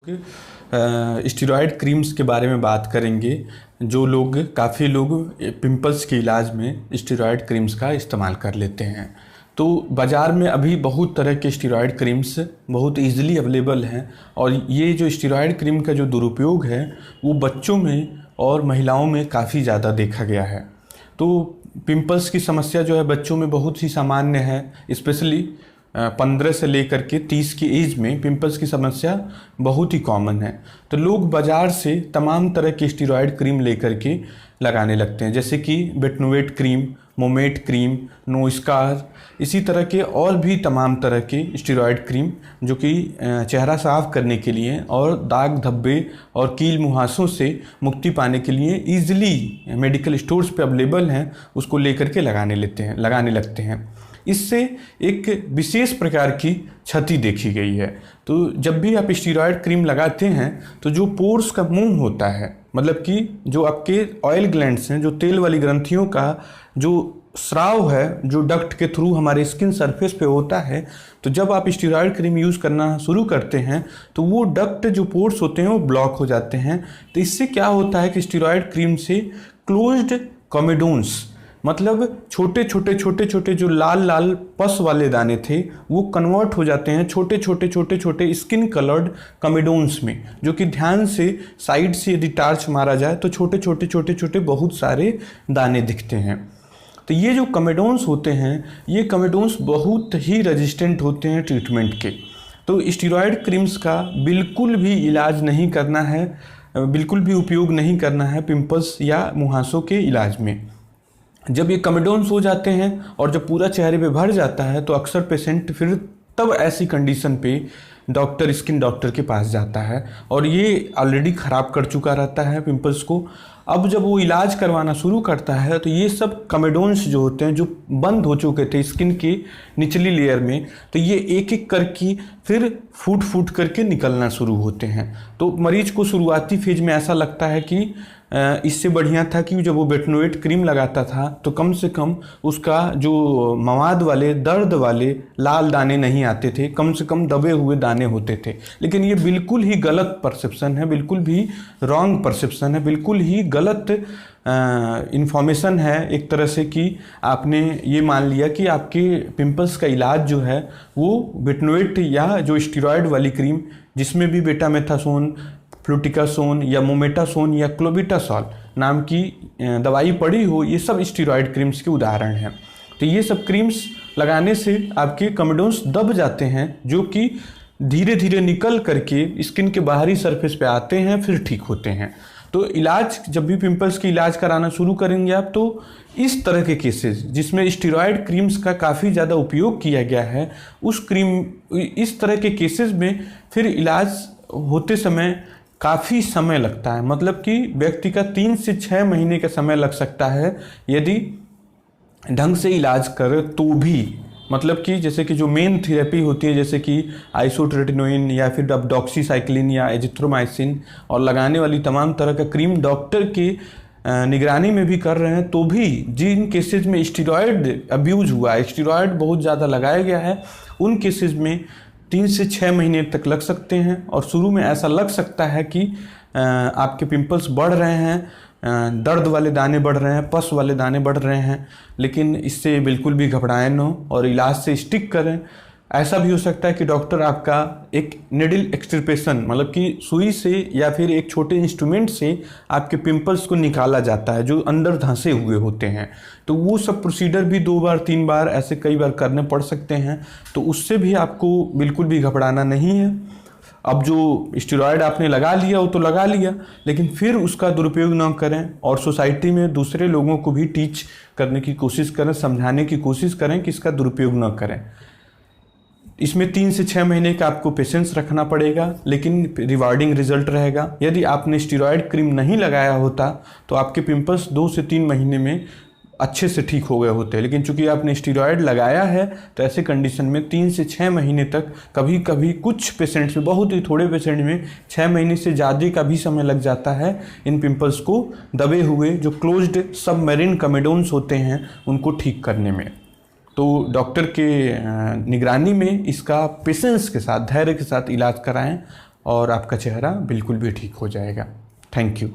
Steroid creams के बारे में बात करेंगे। काफ़ी लोग पिंपल्स के इलाज में स्टेरॉयड क्रीम्स का इस्तेमाल कर लेते हैं। तो बाज़ार में अभी बहुत तरह के स्टेरॉयड क्रीम्स बहुत इजीली अवेलेबल हैं और ये जो स्टेरॉयड क्रीम का जो दुरुपयोग है वो बच्चों में और महिलाओं में काफ़ी ज़्यादा देखा गया है। तो पिंपल्स की समस्या जो है बच्चों में बहुत ही सामान्य है, स्पेशली 15 से लेकर के 30 की एज में पिंपल्स की समस्या बहुत ही कॉमन है। तो लोग बाज़ार से तमाम तरह के स्टेरॉयड क्रीम लेकर के लगाने लगते हैं, जैसे कि Betnovate cream, moment cream, No Scars, इसी तरह के और भी तमाम तरह के स्टेरॉयड क्रीम जो कि चेहरा साफ करने के लिए और दाग धब्बे और कील मुहासों से मुक्ति पाने के लिए ईजिली मेडिकल स्टोर्स पे अवेलेबल हैं, उसको लेकर के लगाने लगते हैं। इससे एक विशेष प्रकार की क्षति देखी गई है। तो जब भी आप स्टेरॉयड क्रीम लगाते हैं तो जो पोर्स का मुंह होता है, मतलब कि जो आपके ऑयल ग्लैंड्स हैं, जो तेल वाली ग्रंथियों का जो स्राव है, जो डक्ट के थ्रू हमारे स्किन सरफेस पे होता है, तो जब आप स्टेरॉयड क्रीम यूज़ करना शुरू करते हैं तो वो डक्ट जो पोर्स होते हैं वो ब्लॉक हो जाते हैं। तो इससे क्या होता है कि स्टेरॉयड क्रीम से क्लोज्ड कॉमेडोन्स, मतलब छोटे छोटे जो लाल लाल पस वाले दाने थे वो कन्वर्ट हो जाते हैं छोटे छोटे स्किन कलर्ड कॉमेडोन्स में, जो कि ध्यान से साइड से यदि टार्च मारा जाए तो छोटे छोटे बहुत सारे दाने दिखते हैं। तो ये जो कॉमेडोन्स होते हैं, ये कॉमेडोन्स बहुत ही रेजिस्टेंट होते हैं ट्रीटमेंट के। तो स्टेरॉयड क्रीम्स का बिल्कुल भी इलाज नहीं करना है, बिल्कुल भी उपयोग नहीं करना है पिंपल्स या मुहासों के इलाज में। जब ये कॉमेडोन्स हो जाते हैं और जब पूरा चेहरे पे भर जाता है तो अक्सर पेशेंट फिर तब ऐसी कंडीशन पे स्किन डॉक्टर के पास जाता है और ये ऑलरेडी ख़राब कर चुका रहता है पिंपल्स को। अब जब वो इलाज करवाना शुरू करता है तो ये सब कॉमेडोन्स जो होते हैं, जो बंद हो चुके थे स्किन की निचली लेयर में, तो ये एक एक करके फिर फूट करके निकलना शुरू होते हैं। तो मरीज को शुरुआती फेज में ऐसा लगता है कि इससे बढ़िया था कि जब वो बेटनोवेट क्रीम लगाता था तो कम से कम उसका जो मवाद वाले दर्द वाले लाल दाने नहीं आते थे, कम से कम दबे हुए दाने होते थे। लेकिन ये बिल्कुल ही गलत परसेप्शन है, बिल्कुल भी रॉन्ग परसेप्शन है, बिल्कुल ही गलत इन्फॉर्मेशन है एक तरह से, कि आपने ये मान लिया कि आपके पिंपल्स का इलाज जो है वो बेटनोवेट या जो स्टेरॉयड वाली क्रीम जिसमें भी बेटामेथासोन, फ्लूटिकासोन या मोमेटासोन या क्लोबिटासोल नाम की दवाई पड़ी हो, ये सब स्टेरॉयड क्रीम्स के उदाहरण हैं। तो ये सब क्रीम्स लगाने से आपके कॉमेडोन्स दब जाते हैं, जो कि धीरे धीरे निकल करके स्किन के बाहरी सरफेस पे आते हैं, फिर ठीक होते हैं। तो इलाज, जब भी पिंपल्स की इलाज कराना शुरू करेंगे आप, तो इस तरह के केसेस जिसमें स्टेरॉयड क्रीम्स का काफ़ी ज़्यादा उपयोग किया गया है, इस तरह के केसेस में फिर इलाज होते समय काफ़ी समय लगता है। मतलब कि व्यक्ति का 3 से 6 महीने का समय लग सकता है यदि ढंग से इलाज करे तो भी। मतलब कि जैसे कि जो मेन थेरेपी होती है, जैसे कि आइसोट्रेटिनोइन या फिर डॉक्सीसाइक्लिन या एजिथ्रोमाइसिन और लगाने वाली तमाम तरह का क्रीम डॉक्टर के निगरानी में भी कर रहे हैं, तो भी जिन केसेस में स्टेरॉयड अब्यूज हुआ है, स्टेरॉयड बहुत ज़्यादा लगाया गया है, उन केसेस में 3 से 6 महीने तक लग सकते हैं। और शुरू में ऐसा लग सकता है कि आपके पिंपल्स बढ़ रहे हैं, दर्द वाले दाने बढ़ रहे हैं, पस वाले दाने बढ़ रहे हैं, लेकिन इससे बिल्कुल भी घबराएं न और इलाज से स्टिक करें। ऐसा भी हो सकता है कि डॉक्टर आपका एक निडल एक्सटिर्पेशन, मतलब कि सुई से या फिर एक छोटे इंस्ट्रूमेंट से आपके पिंपल्स को निकाला जाता है जो अंदर धंसे हुए होते हैं। तो वो सब प्रोसीजर भी 2 बार 3 बार ऐसे कई बार करने पड़ सकते हैं। तो उससे भी आपको बिल्कुल भी घबराना नहीं है। अब जो स्टेरॉयड आपने लगा लिया वो तो लगा लिया, लेकिन फिर उसका दुरुपयोग ना करें और सोसाइटी में दूसरे लोगों को भी टीच करने की कोशिश करें, समझाने की कोशिश करें कि इसका दुरुपयोग ना करें। इसमें 3 से 6 महीने का आपको पेशेंस रखना पड़ेगा, लेकिन रिवार्डिंग रिजल्ट रहेगा। यदि आपने स्टेरॉयड क्रीम नहीं लगाया होता तो आपके पिंपल्स 2 से 3 महीने में अच्छे से ठीक हो गए होते, लेकिन चूंकि आपने स्टेरॉयड लगाया है तो ऐसे कंडीशन में 3 से 6 महीने तक, कभी कभी कुछ पेशेंट्स में, बहुत ही थोड़े पेशेंट में 6 महीने से ज़्यादा का भी समय लग जाता है इन पिंपल्स को दबे हुए जो क्लोज्ड सबमरीन कॉमेडोन्स होते हैं उनको ठीक करने में। तो डॉक्टर के निगरानी में इसका पेशेंस के साथ, धैर्य के साथ इलाज कराएं और आपका चेहरा बिल्कुल भी ठीक हो जाएगा। Thank you.